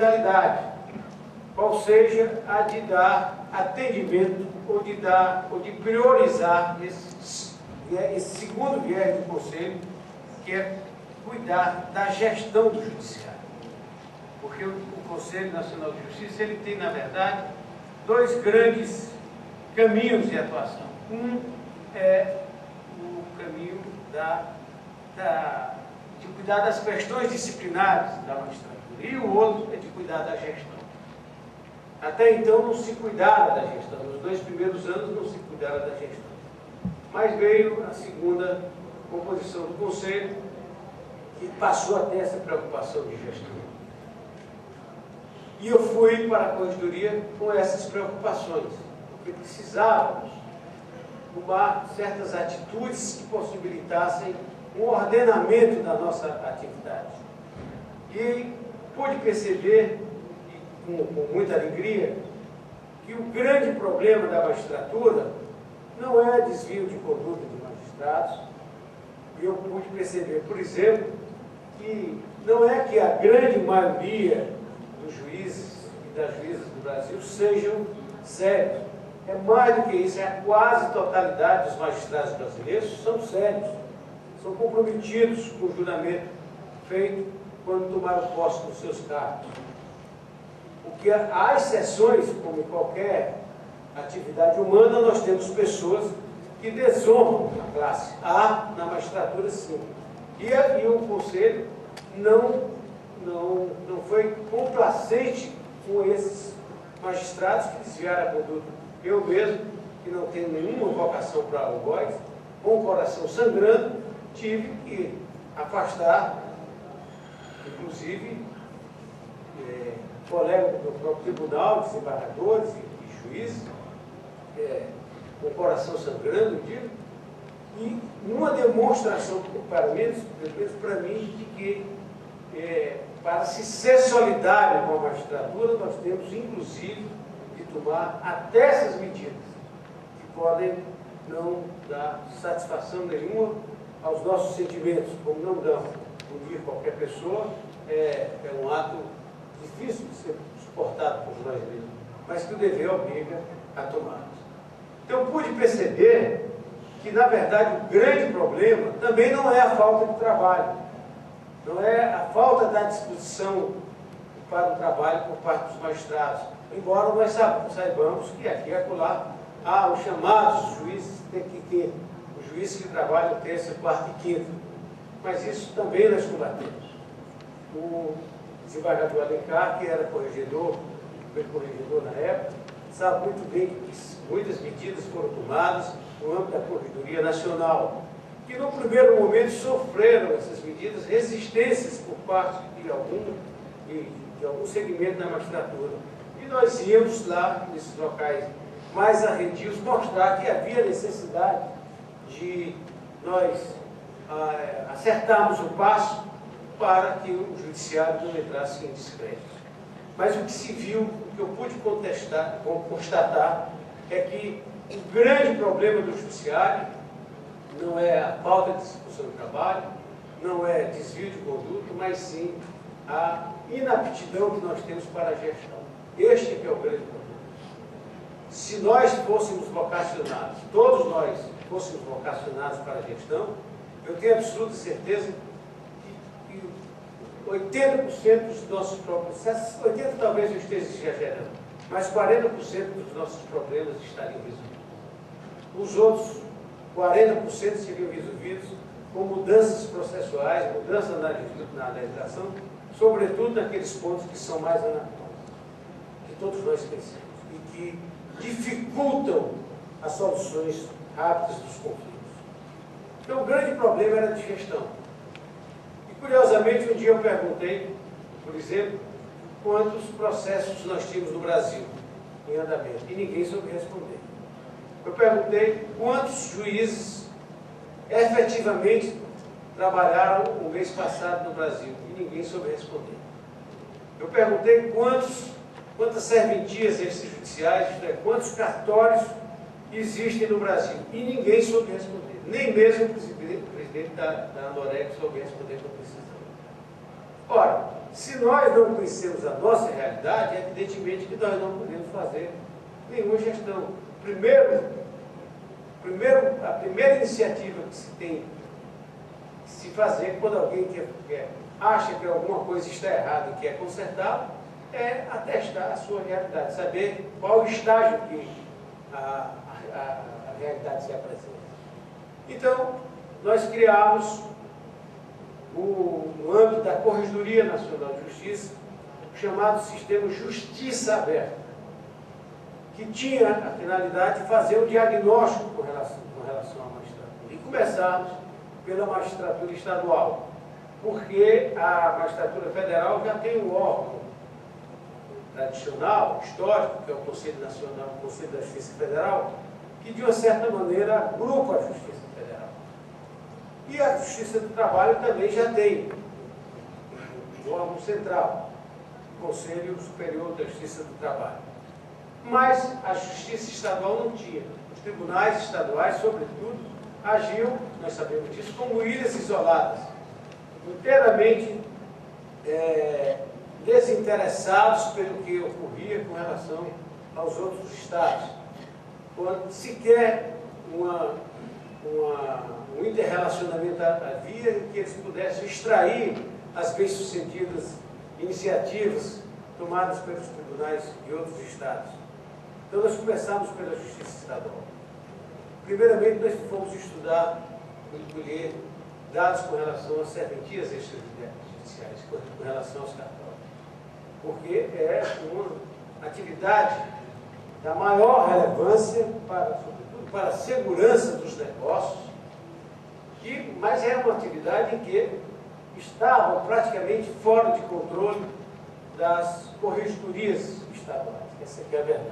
modalidade, qual seja a de dar atendimento ou de priorizar esse segundo viés do Conselho, que é cuidar da gestão do Judiciário. Porque o Conselho Nacional de Justiça, ele tem, na verdade, dois grandes caminhos de atuação. Um é o caminho de cuidar das questões disciplinares da magistratura, e o outro é de cuidar da gestão. Até então não se cuidava da gestão, nos 2 primeiros anos não se cuidava da gestão. Mas veio a segunda composição do Conselho, que passou a ter essa preocupação de gestão. E eu fui para a Corregedoria com essas preocupações, porque precisávamos tomar certas atitudes que possibilitassem um ordenamento da nossa atividade. E pude perceber, com muita alegria, que o grande problema da magistratura não é desvio de conduta de magistrados. E eu pude perceber, por exemplo, que não é que a grande maioria dos juízes e das juízas do Brasil sejam sérios. É mais do que isso, é a quase totalidade dos magistrados brasileiros são sérios, são comprometidos com o juramento feito quando tomaram posse dos seus cargos. Porque há exceções, como em qualquer atividade humana, nós temos pessoas que desonram a classe. Há na magistratura, sim. E o Conselho não foi complacente com esses magistrados que desviaram a conduta. Eu mesmo, que não tenho nenhuma vocação para algoz, com o coração sangrando, tive que afastar, inclusive, colegas do próprio tribunal, desembargadores e juízes, com o coração sangrando, digo, e uma demonstração, pelo menos para mim, de que para se ser solidário com a magistratura, nós temos, inclusive, de tomar até essas medidas, que podem não dar satisfação nenhuma aos nossos sentimentos, como não dão. Punir qualquer pessoa é um ato difícil de ser suportado por nós mesmos, mas que o dever obriga a tomar. Então, pude perceber que, na verdade, o grande problema também não é a falta de trabalho, não é a falta da disposição para o trabalho por parte dos magistrados, embora nós saibamos que aqui e acolá há os chamados juízes, tem que ter os juízes que trabalham terça, quarta e quinta, mas isso também nós combatemos. O desembargador Alencar, que era corregedor, foi corregedor na época, sabe muito bem que muitas medidas foram tomadas no âmbito da Corregedoria Nacional, que no primeiro momento sofreram essas medidas resistências por parte de algum segmento da magistratura. E nós íamos lá, nesses locais mais arredios, mostrar que havia necessidade de nós acertarmos o passo para que o judiciário não entrasse em descrédito. Mas o que se viu, o que eu pude constatar, é que o grande problema do judiciário não é a falta de execução do trabalho, não é desvio de conduta, mas sim a inaptidão que nós temos para a gestão. Este é que é o grande problema. Se nós fôssemos vocacionados, todos nós fôssemos vocacionados para a gestão, eu tenho absoluta certeza que 80% dos nossos problemas, 80% talvez eu esteja exagerando, mas 40% dos nossos problemas estariam resolvidos. Os outros 40% seriam resolvidos com mudanças processuais, mudanças na legislação, sobretudo naqueles pontos que são mais anacrônicos, que todos nós pensamos, e que dificultam as soluções rápidas dos conflitos. Então, o grande problema era de gestão. E, curiosamente, um dia eu perguntei, por exemplo, quantos processos nós tínhamos no Brasil em andamento, e ninguém soube responder. Eu perguntei quantos juízes efetivamente trabalharam o mês passado no Brasil, e ninguém soube responder. Eu perguntei quantas serventias extrajudiciais, quantos cartórios existem no Brasil, e ninguém soube responder. Nem mesmo o presidente da Anorex soube responder com precisão. Ora, se nós não conhecemos a nossa realidade, é evidentemente que nós não podemos fazer nenhuma gestão. A primeira iniciativa que se tem que se fazer quando alguém acha que alguma coisa está errada e quer consertá-la, é atestar a sua realidade, saber qual o estágio que a realidade se apresenta. Então, nós criamos, no âmbito da Corregedoria Nacional de Justiça, o chamado Sistema Justiça Aberta, que tinha a finalidade de fazer um diagnóstico com relação à magistratura. E começarmos pela magistratura estadual, porque a magistratura federal já tem um órgão tradicional, histórico, que é o Conselho Nacional, o Conselho da Justiça Federal, que de uma certa maneira agrupa a Justiça Federal. E a Justiça do Trabalho também já tem um órgão central, o Conselho Superior da Justiça do Trabalho. Mas a Justiça Estadual não tinha. Os tribunais estaduais, sobretudo, agiam, nós sabemos disso, como ilhas isoladas, inteiramente desinteressados pelo que ocorria com relação aos outros estados. Quando sequer um interrelacionamento havia em que eles pudessem extrair as bem-sucedidas iniciativas tomadas pelos tribunais de outros estados. Então, nós começamos pela Justiça Estadual. Primeiramente, nós fomos estudar e colher dados com relação às serventias extrajudiciais, com relação aos cartórios. Porque é uma atividade da maior relevância, sobretudo para a segurança dos negócios, mas é uma atividade em que estavam praticamente fora de controle das corregedorias estaduais. Essa aqui é a verdade.